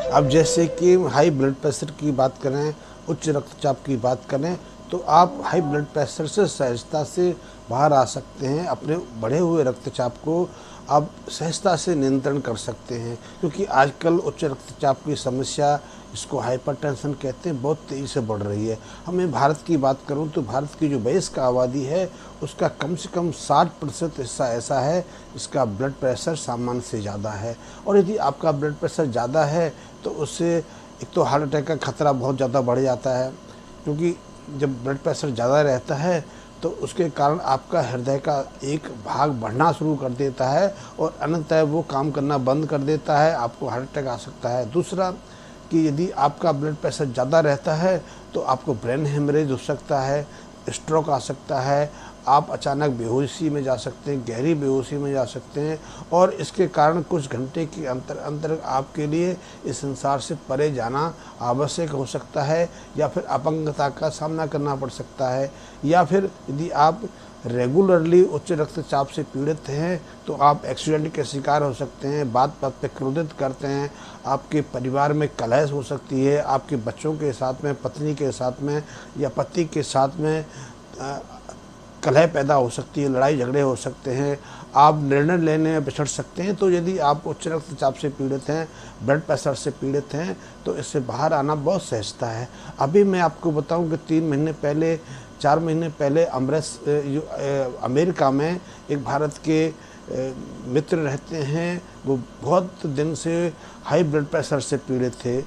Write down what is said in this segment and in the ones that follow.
अब जैसे कि हाई ब्लड प्रेशर की बात करें, उच्च रक्तचाप की बात करें, तो आप हाई ब्लड प्रेशर से सहजता से बाहर आ सकते हैं। अपने बढ़े हुए रक्तचाप को आप सहजता से नियंत्रण कर सकते हैं, क्योंकि आजकल उच्च रक्तचाप की समस्या, इसको हाइपरटेंशन कहते हैं, बहुत तेज़ी से बढ़ रही है। हमें भारत की बात करूं तो भारत की जो वयस्क आबादी है उसका कम से कम 60% हिस्सा ऐसा है जिसका ब्लड प्रेशर सामान्य से ज़्यादा है। और यदि आपका ब्लड प्रेशर ज़्यादा है तो उससे एक तो हार्ट अटैक का खतरा बहुत ज़्यादा बढ़ जाता है, क्योंकि जब ब्लड प्रेशर ज़्यादा रहता है तो उसके कारण आपका हृदय का एक भाग बढ़ना शुरू कर देता है और अनंततः वो काम करना बंद कर देता है, आपको हार्ट अटैक आ सकता है। दूसरा कि यदि आपका ब्लड प्रेशर ज़्यादा रहता है तो आपको ब्रेन हेमरेज हो सकता है, स्ट्रोक आ सकता है, आप अचानक बेहोशी में जा सकते हैं, गहरी बेहोशी में जा सकते हैं, और इसके कारण कुछ घंटे के अंतर आपके लिए इस संसार से परे जाना आवश्यक हो सकता है, या फिर अपंगता का सामना करना पड़ सकता है। या फिर यदि आप रेगुलरली उच्च रक्तचाप से पीड़ित हैं तो आप एक्सीडेंट के शिकार हो सकते हैं, बात बात पे क्रोधित करते हैं, आपके परिवार में कलह हो सकती है, आपके बच्चों के साथ में, पत्नी के साथ में या पति के साथ में कलह पैदा हो सकती है, लड़ाई झगड़े हो सकते हैं, आप निर्णय लेने में बिछड़ सकते हैं। तो यदि आप उच्च रक्तचाप से पीड़ित हैं, ब्लड प्रेशर से पीड़ित हैं, तो इससे बाहर आना बहुत सहजता है। अभी मैं आपको बताऊं कि 3 महीने पहले, 4 महीने पहले अमेरिका में एक भारत के मित्र रहते हैं, वो बहुत दिन से हाई ब्लड प्रेशर से पीड़ित थे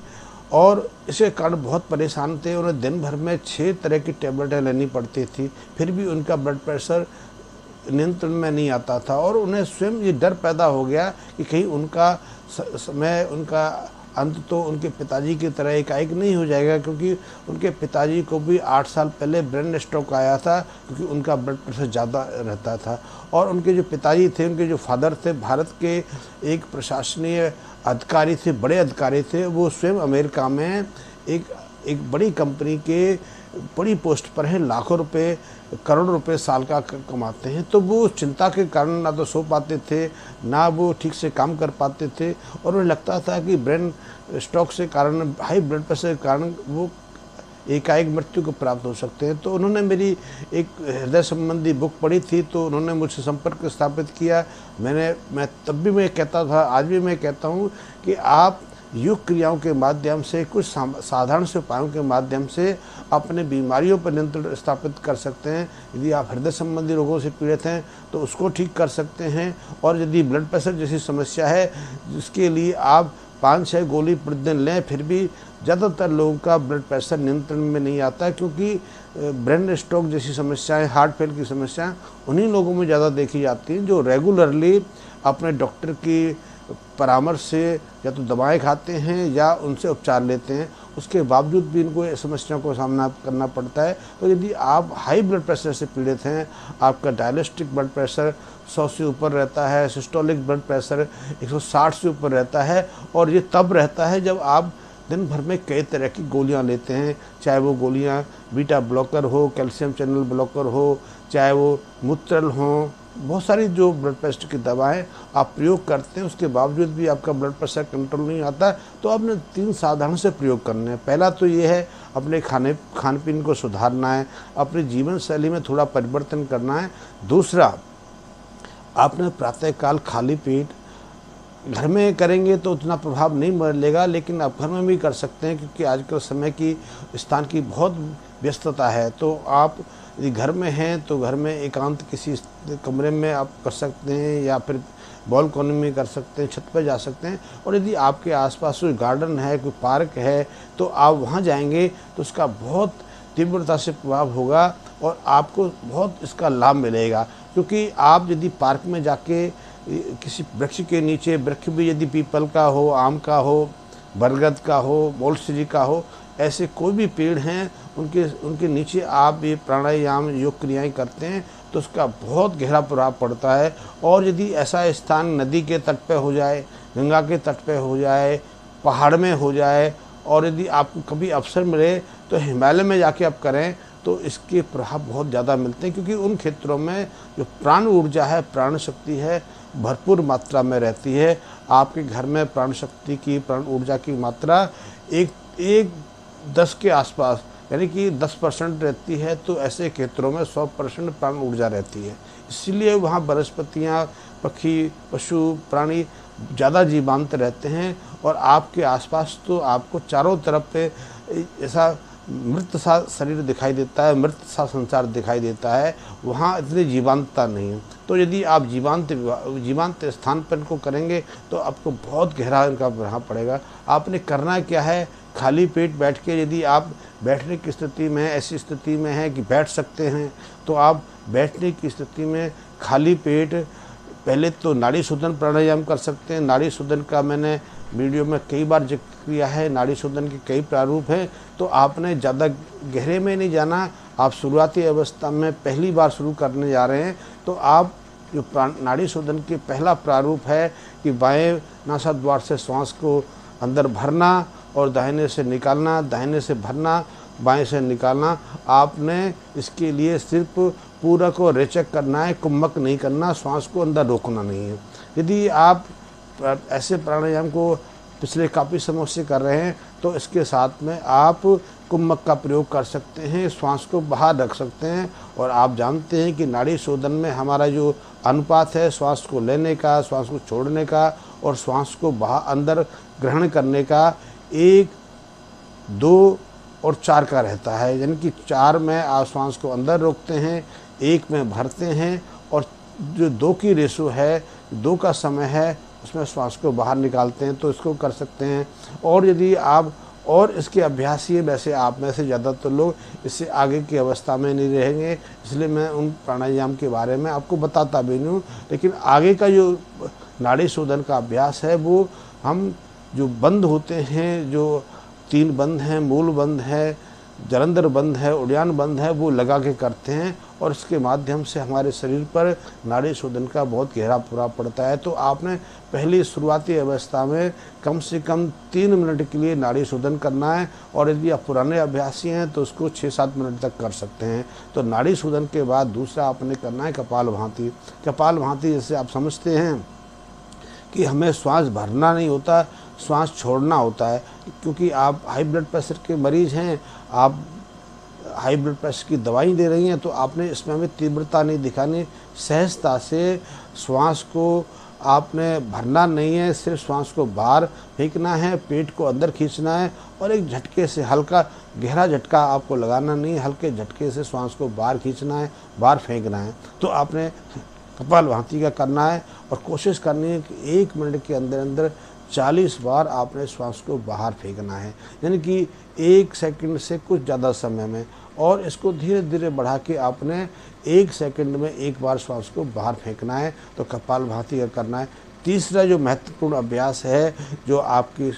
और इसके कारण बहुत परेशान थे। उन्हें दिन भर में 6 तरह की टेबलेटें लेनी पड़ती थी, फिर भी उनका ब्लड प्रेशर नियंत्रण में नहीं आता था, और उन्हें स्वयं ये डर पैदा हो गया कि कहीं उनका समय, उनका अंत तो उनके पिताजी की तरह एकाएक नहीं हो जाएगा, क्योंकि उनके पिताजी को भी 8 साल पहले ब्रेन स्ट्रोक आया था, क्योंकि उनका ब्लड प्रेशर ज़्यादा रहता था। और उनके जो पिताजी थे, उनके जो फादर थे, भारत के एक प्रशासनीय अधिकारी थे, बड़े अधिकारी थे, वो स्वयं अमेरिका में एक बड़ी कंपनी के बड़ी पोस्ट पर हैं, लाखों रुपए, करोड़ों रुपए साल का कमाते हैं। तो वो चिंता के कारण ना तो सो पाते थे, ना वो ठीक से काम कर पाते थे, और उन्हें लगता था कि ब्रेन स्ट्रोक से कारण, हाई ब्लड प्रेशर के कारण वो एकाएक मृत्यु को प्राप्त हो सकते हैं। तो उन्होंने मेरी एक हृदय संबंधी बुक पढ़ी थी, तो उन्होंने मुझसे संपर्क स्थापित किया। मैं तब भी मैं कहता था, आज भी मैं कहता हूँ कि आप योग क्रियाओं के माध्यम से, कुछ साधारण से उपायों के माध्यम से अपने बीमारियों पर नियंत्रण स्थापित कर सकते हैं। यदि आप हृदय संबंधी रोगों से पीड़ित हैं तो उसको ठीक कर सकते हैं, और यदि ब्लड प्रेशर जैसी समस्या है जिसके लिए आप 5-6 गोली प्रतिदिन लें, फिर भी ज़्यादातर लोगों का ब्लड प्रेशर नियंत्रण में नहीं आता, क्योंकि ब्रेन स्ट्रोक जैसी समस्याएं, हार्ट फेल की समस्याएं उन्हीं लोगों में ज़्यादा देखी जाती हैं जो रेगुलरली अपने डॉक्टर की परामर्श से या तो दवाएं खाते हैं या उनसे उपचार लेते हैं, उसके बावजूद भी इनको समस्याओं को सामना करना पड़ता है। तो यदि आप हाई ब्लड प्रेशर से पीड़ित हैं, आपका डायलिस्टिक ब्लड प्रेशर 100 से ऊपर रहता है, सिस्टोलिक ब्लड प्रेशर 160 से ऊपर रहता है, और ये तब रहता है जब आप दिन भर में कई तरह की गोलियां लेते हैं, चाहे वो गोलियां बीटा ब्लॉकर हो, कैल्शियम चैनल ब्लॉकर हो, चाहे वो मूत्रल हो, बहुत सारी जो ब्लड प्रेशर की दवाएं आप प्रयोग करते हैं, उसके बावजूद भी आपका ब्लड प्रेशर कंट्रोल नहीं आता। तो आपने 3 साधारण से प्रयोग करने हैं। पहला तो ये है, अपने खान पीन को सुधारना है, अपनी जीवन शैली में थोड़ा परिवर्तन करना है। दूसरा, आपने प्रातःकाल खाली पेट, घर में करेंगे तो उतना प्रभाव नहीं मिलेगा, लेकिन आप घर में भी कर सकते हैं, क्योंकि आजकल समय की, स्थान की बहुत व्यस्तता है। तो आप यदि घर में हैं तो घर में एकांत किसी कमरे में आप कर सकते हैं, या फिर बालकनी में कर सकते हैं, छत पर जा सकते हैं। और यदि आपके आसपास कोई गार्डन है, कोई पार्क है, तो आप वहाँ जाएंगे तो उसका बहुत तीव्रता से प्रभाव होगा और आपको बहुत इसका लाभ मिलेगा। क्योंकि आप यदि पार्क में जाके किसी वृक्ष के नीचे, वृक्ष भी यदि पीपल का हो, आम का हो, बरगद का हो, मोलश्री का हो, ऐसे कोई भी पेड़ हैं, उनके नीचे आप ये प्राणायाम, योग क्रियाएं करते हैं तो उसका बहुत गहरा प्रभाव पड़ता है। और यदि ऐसा स्थान नदी के तट पे हो जाए, गंगा के तट पे हो जाए, पहाड़ में हो जाए, और यदि आपको कभी अवसर मिले तो हिमालय में जाके आप करें, तो तो इसके प्रभाव बहुत ज़्यादा मिलते हैं, क्योंकि उन क्षेत्रों में जो प्राण ऊर्जा है, प्राण शक्ति है, भरपूर मात्रा में रहती है। आपके घर में प्राण शक्ति की, प्राण ऊर्जा की मात्रा एक 10 के आसपास, यानी कि 10% रहती है, तो ऐसे क्षेत्रों में 100% प्राण ऊर्जा रहती है। इसीलिए वहाँ वनस्पतियाँ, पक्षी, पशु, प्राणी ज़्यादा जीवांत रहते हैं। और आपके आसपास तो आपको चारों तरफ पे ऐसा मृत सा शरीर दिखाई देता है, मृत सा संसार दिखाई देता है, वहाँ इतनी जीवांतता नहीं है। तो यदि आप जीवांत स्थान पर इनको करेंगे तो आपको बहुत गहरा इनका प्रभाव पड़ेगा। आपने करना क्या है, खाली पेट बैठ के, यदि आप बैठने की स्थिति में, ऐसी स्थिति में है कि बैठ सकते हैं, तो आप बैठने की स्थिति में खाली पेट पहले तो नाड़ी शोधन प्राणायाम कर सकते हैं। नाड़ी शोधन का मैंने वीडियो में कई बार जिक्र किया है। नाड़ी शोधन के कई प्रारूप हैं, तो आपने ज़्यादा गहरे में नहीं जाना। आप शुरुआती अवस्था में पहली बार शुरू करने जा रहे हैं, तो आप जो नाड़ी शोधन के पहला प्रारूप है कि बाएं नासाद्वार से श्वास को अंदर भरना और दाहिने से निकालना, दाहिने से भरना, बाएं से निकालना। आपने इसके लिए सिर्फ पूरक और रेचक करना है, कुंभक नहीं करना, श्वास को अंदर रोकना नहीं है। यदि आप ऐसे प्राणायाम को पिछले काफ़ी समय से कर रहे हैं, तो इसके साथ में आप कुंभक का प्रयोग कर सकते हैं, श्वास को बाहर रख सकते हैं। और आप जानते हैं कि नाड़ी शोधन में हमारा जो अनुपात है श्वास को लेने का, श्वास को छोड़ने का और श्वास को बाहर अंदर ग्रहण करने का 1, 2 और 4 का रहता है। यानी कि 4 में आप श्वास को अंदर रोकते हैं, 1 में भरते हैं, और जो 2 की रेशो है, 2 का समय है, उसमें श्वास को बाहर निकालते हैं। तो इसको कर सकते हैं। और यदि आप और इसके अभ्यासी है, वैसे आप में से ज़्यादातर लोग इससे आगे की अवस्था में नहीं रहेंगे, इसलिए मैं उन प्राणायाम के बारे में आपको बताता भी नहीं हूँ। लेकिन आगे का जो नाड़ी शोधन का अभ्यास है, वो हम जो बंद होते हैं, जो 3 बंद हैं, मूल बंद है, जलंधर बंद है, उड़ान बंद है, वो लगा के करते हैं। और इसके माध्यम से हमारे शरीर पर नाड़ी शोधन का बहुत गहरा प्रभाव पड़ता है। तो आपने पहली शुरुआती अवस्था में कम से कम 3 मिनट के लिए नाड़ी शोधन करना है। और यदि आप पुराने अभ्यासी हैं तो उसको 6-7 मिनट तक कर सकते हैं। तो नाड़ी शोधन के बाद दूसरा आपने करना है कपालभाति। कपालभाति जैसे आप समझते हैं कि हमें श्वास भरना नहीं होता, श्वास छोड़ना होता है। क्योंकि आप हाई ब्लड प्रेशर के मरीज़ हैं, आप हाई ब्लड प्रेशर की दवाई दे रही हैं, तो आपने इसमें हमें तीव्रता नहीं दिखानी, सहजता से श्वास को आपने भरना नहीं है, सिर्फ श्वास को बाहर फेंकना है, पेट को अंदर खींचना है। और एक झटके से, हल्का गहरा झटका आपको लगाना नहीं है, हल्के झटके से श्वास को बाहर खींचना है, बाहर फेंकना है। तो आपने कपालभाति का करना है और कोशिश करनी है कि 1 मिनट के अंदर अंदर 40 बार आपने श्वास को बाहर फेंकना है, यानी कि 1 सेकंड से कुछ ज़्यादा समय में। और इसको धीरे धीरे बढ़ा के आपने 1 सेकंड में 1 बार श्वास को बाहर फेंकना है। तो कपालभाति का करना है। तीसरा जो महत्वपूर्ण अभ्यास है, जो आपकी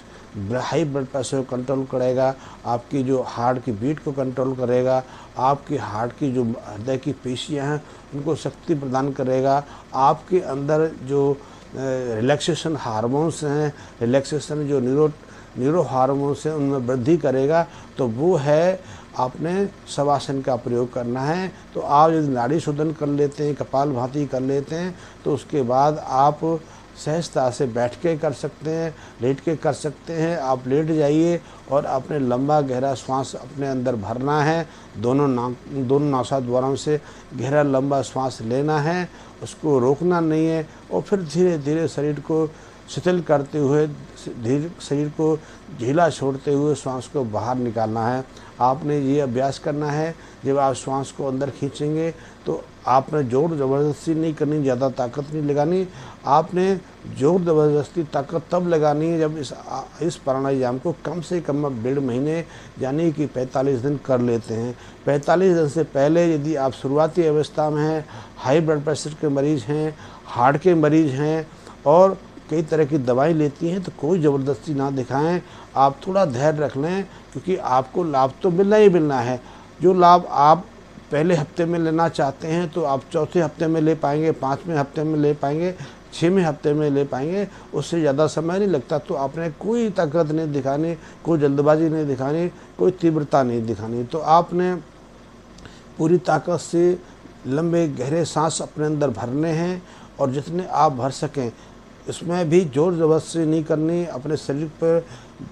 हाई ब्लड प्रेशर को कंट्रोल करेगा, आपकी जो हार्ट की बीट को कंट्रोल करेगा, आपकी हार्ट की जो हृदय की पेशियाँ हैं उनको शक्ति प्रदान करेगा, आपके अंदर जो रिलैक्सेशन हार्मोन्स हैं, रिलैक्सेशन जो न्यूरो हार्मोन्स हैं, उनमें वृद्धि करेगा। तो वो है, आपने शवासन का प्रयोग करना है। तो आप यदि नाड़ी शोधन कर लेते हैं, कपालभाति कर लेते हैं, तो उसके बाद आप सहजता से बैठ के कर सकते हैं, लेट के कर सकते हैं। आप लेट जाइए और अपने लंबा गहरा श्वास अपने अंदर भरना है, दोनों नासाद्वारों से गहरा लंबा श्वास लेना है, उसको रोकना नहीं है। और फिर धीरे धीरे शरीर को शिथिल करते हुए, धीरे शरीर को ढीला छोड़ते हुए श्वास को बाहर निकालना है। आपने ये अभ्यास करना है। जब आप श्वास को अंदर खींचेंगे तो आपने जोर ज़बरदस्ती नहीं करनी, ज़्यादा ताकत नहीं लगानी। आपने जोर ज़बरदस्ती ताकत तब लगानी है जब इस प्राणायाम को कम से कम 1.5 महीने यानी कि 45 दिन कर लेते हैं। 45 दिन से पहले यदि आप शुरुआती अवस्था में हैं, हाई ब्लड प्रेशर के मरीज़ हैं, हार्ट के मरीज़ हैं और कई तरह की दवाई लेती हैं, तो कोई ज़बरदस्ती ना दिखाएं। आप थोड़ा धैर्य रख लें, क्योंकि आपको लाभ तो मिलना ही मिलना है। जो लाभ आप पहले हफ्ते में लेना चाहते हैं तो आप चौथे हफ्ते में ले पाएंगे, 5वें हफ्ते में ले पाएंगे, 6वें हफ्ते में ले पाएंगे, उससे ज़्यादा समय नहीं लगता। तो आपने कोई ताकत नहीं दिखानी, कोई जल्दबाजी नहीं दिखानी, कोई तीव्रता नहीं दिखानी। तो आपने पूरी ताकत से लंबे गहरे सांस अपने अंदर भरने हैं और जितने आप भर सकें, इसमें भी जोर ज़बरदस्ती नहीं करनी, अपने शरीर पर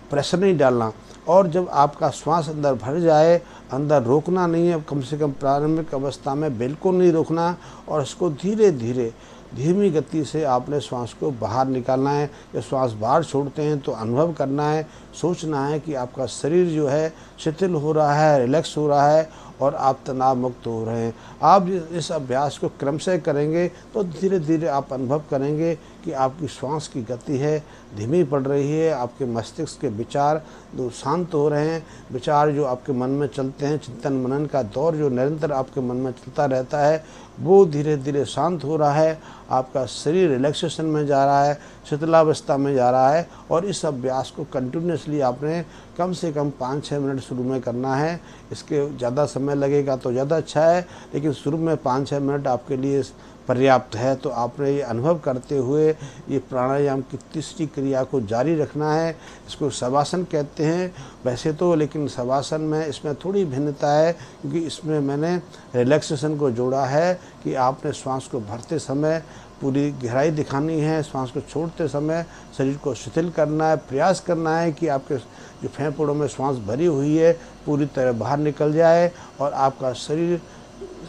प्रेशर नहीं डालना। और जब आपका श्वास अंदर भर जाए, अंदर रोकना नहीं है, कम से कम प्रारंभिक अवस्था में बिल्कुल नहीं रोकना, और इसको धीरे धीरे धीमी गति से आपने श्वास को बाहर निकालना है। जब श्वास बाहर छोड़ते हैं तो अनुभव करना है, सोचना है कि आपका शरीर जो है शिथिल हो रहा है, रिलैक्स हो रहा है और आप तनाव मुक्त हो रहे हैं। आप इस अभ्यास को क्रम से करेंगे तो धीरे धीरे आप अनुभव करेंगे कि आपकी श्वास की गति है धीमी पड़ रही है, आपके मस्तिष्क के विचार जो शांत हो रहे हैं, विचार जो आपके मन में चलते हैं, चिंतन मनन का दौर जो निरंतर आपके मन में चलता रहता है, वो धीरे धीरे शांत हो रहा है। आपका शरीर रिलैक्सेशन में जा रहा है, शिथिलावस्था में जा रहा है। और इस अभ्यास को कंटिन्यूसली आपने कम से कम 5-6 मिनट शुरू में करना है। इसके ज़्यादा समय लगेगा तो ज़्यादा अच्छा है, लेकिन शुरू में 5-6 मिनट आपके लिए पर्याप्त है। तो आपने ये अनुभव करते हुए ये प्राणायाम की तीसरी क्रिया को जारी रखना है। इसको शवासन कहते हैं वैसे तो, लेकिन शवासन में इसमें थोड़ी भिन्नता है, क्योंकि इसमें मैंने रिलैक्सेशन को जोड़ा है कि आपने श्वास को भरते समय पूरी गहराई दिखानी है, श्वास को छोड़ते समय शरीर को शिथिल करना है, प्रयास करना है कि आपके जो फेफड़ों में श्वास भरी हुई है पूरी तरह बाहर निकल जाए और आपका शरीर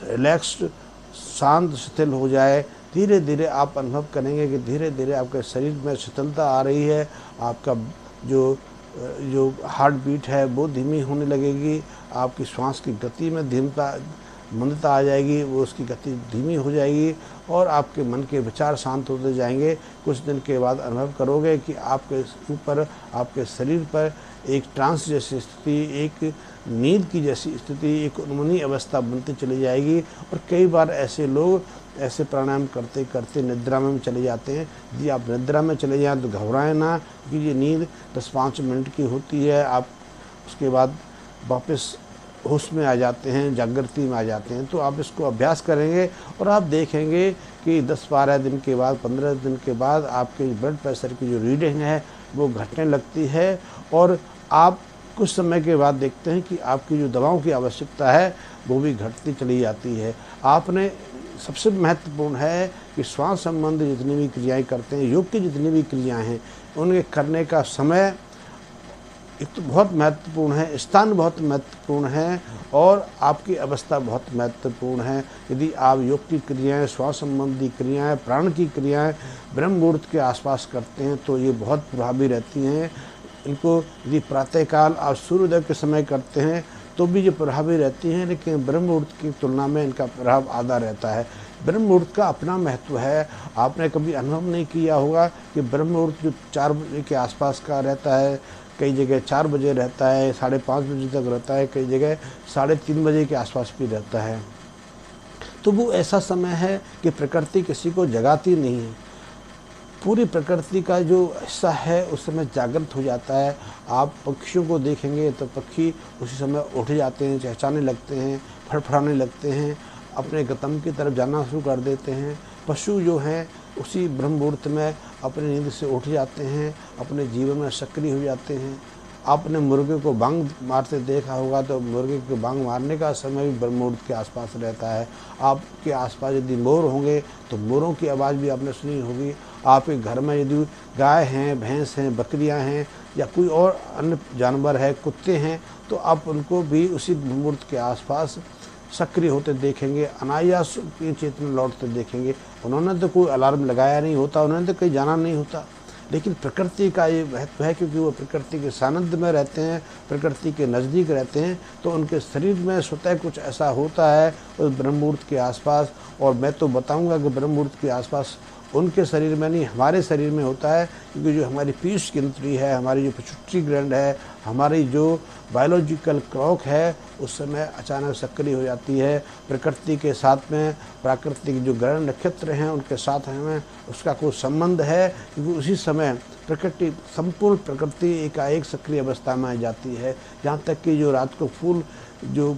रिलैक्स्ड, शांत, शिथिल हो जाए। धीरे धीरे आप अनुभव करेंगे कि धीरे धीरे आपके शरीर में शिथिलता आ रही है, आपका जो हार्ट बीट है वो धीमी होने लगेगी, आपकी श्वास की गति में मंदता आ जाएगी, वो उसकी गति धीमी हो जाएगी और आपके मन के विचार शांत होते जाएंगे। कुछ दिन के बाद अनुभव करोगे कि आपके ऊपर, आपके शरीर पर एक ट्रांस जैसी स्थिति, एक नींद की जैसी स्थिति, एक उन्मनी अवस्था बनती चली जाएगी। और कई बार ऐसे लोग ऐसे प्राणायाम करते करते निद्रा में चले जाते हैं। यदि आप निद्रा में चले जाएं तो घबराएं ना, क्योंकि ये नींद 10-5 मिनट की होती है। आप उसके बाद वापस होश में आ जाते हैं, जागृति में आ जाते हैं। तो आप इसको अभ्यास करेंगे और आप देखेंगे कि 10-12 दिन के बाद, 15 दिन के बाद आपके ब्लड प्रेशर की जो रीडिंग है वो घटने लगती है और आप कुछ समय के बाद देखते हैं कि आपकी जो दवाओं की आवश्यकता है वो भी घटती चली जाती है। आपने सबसे महत्वपूर्ण है कि श्वास संबंधी जितनी भी क्रियाएं करते हैं, योग की जितनी भी क्रियाएं हैं, उनके करने का समय एक तो बहुत महत्वपूर्ण है, स्थान बहुत महत्वपूर्ण है और आपकी अवस्था बहुत महत्वपूर्ण है। यदि आप योग की क्रियाएं, श्वास संबंधी क्रियाएं, प्राण की क्रियाएं ब्रह्म मुहूर्त के आसपास करते हैं तो ये बहुत प्रभावी रहती हैं। इनको यदि प्रातःकाल आप सूर्योदय के समय करते हैं तो भी ये प्रभावी रहती हैं, लेकिन ब्रह्म मुहूर्त की तुलना में इनका प्रभाव आधा रहता है। ब्रह्म मुहूर्त का अपना महत्व है। आपने कभी अनुभव नहीं किया होगा कि ब्रह्म मुहूर्त जो 4 बजे के आसपास का रहता है, कई जगह 4 बजे रहता है, 5:30 बजे तक रहता है, कई जगह 3:30 बजे के आसपास भी रहता है। तो वो ऐसा समय है कि प्रकृति किसी को जगाती नहीं है। पूरी प्रकृति का जो हिस्सा है उस समय जागृत हो जाता है। आप पक्षियों को देखेंगे तो पक्षी उसी समय उठ जाते हैं, चहचहाने लगते हैं, फड़फड़ाने लगते हैं, अपने गंतव्य की तरफ जाना शुरू कर देते हैं। पशु जो हैं उसी ब्रह्म मुहूर्त में अपनी नींद से उठ जाते हैं, अपने जीवन में सक्रिय हो जाते हैं। आपने मुर्गे को बांग मारते देखा होगा तो मुर्गे को बांग मारने का समय भी ब्रह्म मुहूर्त के आसपास रहता है। आपके आसपास यदि मोर होंगे तो मोरों की आवाज़ भी आपने सुनी होगी। आपके घर में यदि गाय हैं, भैंस हैं, बकरियां हैं या कोई और अन्य जानवर है, कुत्ते हैं, तो आप उनको भी उसी मुहूर्त के आसपास सक्रिय होते देखेंगे, अनायास चेतना लौटते देखेंगे। उन्होंने तो कोई अलार्म लगाया नहीं होता, उन्होंने तो कहीं जाना नहीं होता, लेकिन प्रकृति का ये महत्व है क्योंकि वो प्रकृति के सानिध्य में रहते हैं, प्रकृति के नज़दीक रहते हैं, तो उनके शरीर में स्वतः कुछ ऐसा होता है उस ब्रह्म मुहूर्त के आसपास। और मैं तो बताऊंगा कि ब्रह्म मुहूर्त के आसपास उनके शरीर में नहीं, हमारे शरीर में होता है, क्योंकि जो हमारी पीयूष गिनती है, हमारी जो पिट्यूटरी ग्लैंड है, हमारी जो बायोलॉजिकल क्लॉक है, उस समय अचानक सक्रिय हो जाती है। प्रकृति के साथ में प्राकृतिक जो ग्रह नक्षत्र हैं उनके साथ हमें उसका कोई संबंध है, क्योंकि उसी समय प्रकृति, संपूर्ण प्रकृति एकाएक सक्रिय अवस्था में आ जाती है। यहाँ तक कि जो रात को फूल जो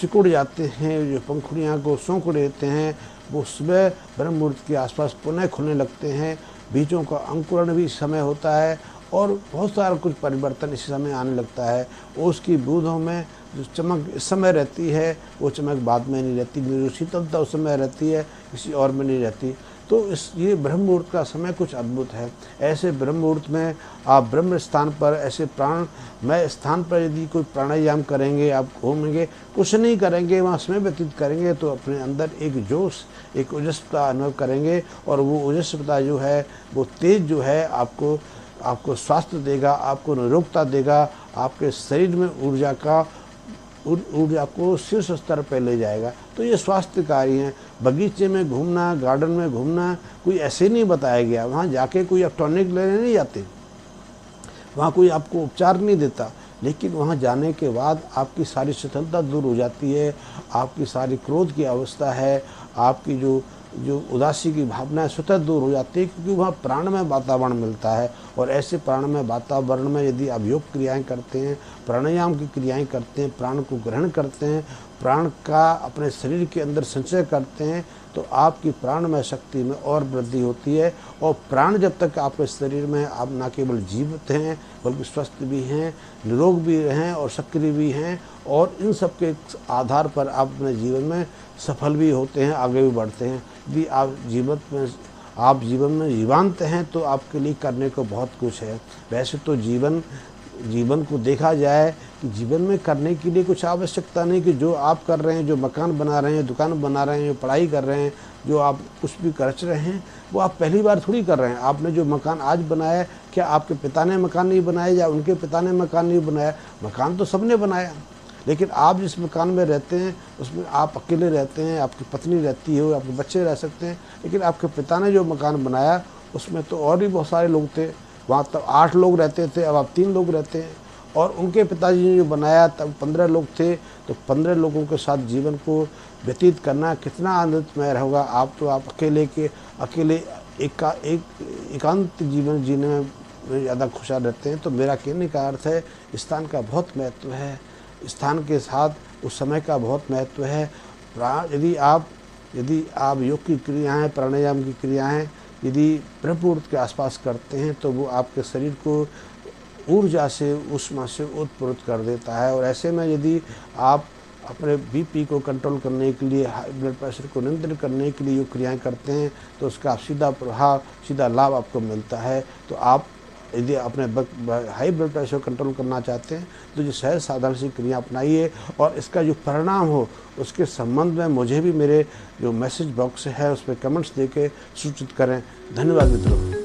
सिकुड़ जाते हैं, जो पंखुड़ियाँ को सौंक देते हैं, वो सुबह ब्रह्म मुहूर्त के आसपास पुनः खुलने लगते हैं। बीजों का अंकुरण भी इस समय होता है और बहुत सारा कुछ परिवर्तन इसी समय आने लगता है। ओस की बूंदों में जो चमक इस समय रहती है वो चमक बाद में नहीं रहती, जो शीतलता उस समय रहती है किसी और में नहीं रहती। तो ये ब्रह्म मुहूर्त का समय कुछ अद्भुत है। ऐसे ब्रह्म मुहूर्त में आप ब्रह्म स्थान पर, ऐसे प्राणमय स्थान पर यदि कोई प्राणायाम करेंगे, आप घूमेंगे, कुछ नहीं करेंगे, वहाँ समय व्यतीत करेंगे, तो अपने अंदर एक जोश, एक ओजस्वता अनुभव करेंगे। और वो ओजस्वता जो है, वो तेज जो है, आपको स्वास्थ्य देगा, आपको निरोगता देगा, आपके शरीर में ऊर्जा को शीर्ष स्तर पर ले जाएगा। तो ये स्वास्थ्यकारी हैं। बगीचे में घूमना, गार्डन में घूमना कोई ऐसे नहीं बताया गया। वहाँ जाके कोई आप टॉनिक लेने नहीं जाते, वहाँ कोई आपको उपचार नहीं देता, लेकिन वहाँ जाने के बाद आपकी सारी शिथिलता दूर हो जाती है, आपकी सारी क्रोध की अवस्था है, आपकी जो उदासी की भावना है स्वतः दूर हो जाती है, क्योंकि वहाँ प्राणमय वातावरण मिलता है। और ऐसे प्राणमय वातावरण में यदि आप योग क्रियाएं करते हैं, प्राणायाम की क्रियाएं करते हैं, प्राण को ग्रहण करते हैं, प्राण का अपने शरीर के अंदर संचय करते हैं, तो आपकी प्राणमय शक्ति में और वृद्धि होती है। और प्राण जब तक आपके शरीर में, आप न केवल जीवित हैं बल्कि स्वस्थ भी हैं, निरोग भी हैं और सक्रिय भी हैं, और इन सब के आधार पर आप अपने जीवन में सफल भी होते हैं, आगे भी बढ़ते हैं। यदि आप जीवन में जीवांत हैं तो आपके लिए करने को बहुत कुछ है। वैसे तो जीवन को देखा जाए कि जीवन में करने के लिए कुछ आवश्यकता नहीं, कि जो आप कर रहे हैं, जो मकान बना रहे हैं, दुकान बना रहे हैं, जो पढ़ाई कर रहे हैं, जो आप कुछ भी खर्च रहे हैं, वो आप पहली बार थोड़ी कर रहे हैं। आपने जो मकान आज बनाया, क्या आपके पिता ने मकान नहीं बनाया या उनके पिता ने मकान नहीं बनाया? मकान तो सबने बनाया। लेकिन आप जिस मकान में रहते हैं उसमें आप अकेले रहते हैं, आपकी पत्नी रहती है, आपके बच्चे रह सकते हैं, लेकिन आपके पिता ने जो मकान बनाया उसमें तो और भी बहुत सारे लोग थे। वहाँ तब 8 लोग रहते थे, अब आप 3 लोग रहते हैं। और उनके पिताजी ने जो बनाया तब 15 लोग थे, तो 15 लोगों के साथ जीवन को व्यतीत करना कितना आनंदमय होगा। आप अकेले एकांत जीवन जीने में ज़्यादा खुशहाल रहते हैं। तो मेरा कहने का अर्थ है, स्थान का बहुत महत्व है, स्थान के साथ उस समय का बहुत महत्व है। यदि आप योग की क्रियाएं, प्राणायाम की क्रियाएं यदि ब्रह्म मुहूर्त के आसपास करते हैं, तो वो आपके शरीर को ऊर्जा से, ऊष्मा से ओतप्रोत कर देता है। और ऐसे में यदि आप अपने बीपी को कंट्रोल करने के लिए, हाई ब्लड प्रेशर को नियंत्रित करने के लिए योग क्रियाएँ करते हैं, तो उसका सीधा प्रभाव, सीधा लाभ आपको मिलता है। तो आप यदि अपने हाई ब्लड प्रेशर कंट्रोल करना चाहते हैं, तो जो सहज साधारण सी क्रिया अपनाइए, और इसका जो परिणाम हो उसके संबंध में मुझे भी मेरे जो मैसेज बॉक्स है उस पर कमेंट्स देके सूचित करें। धन्यवाद मित्रों।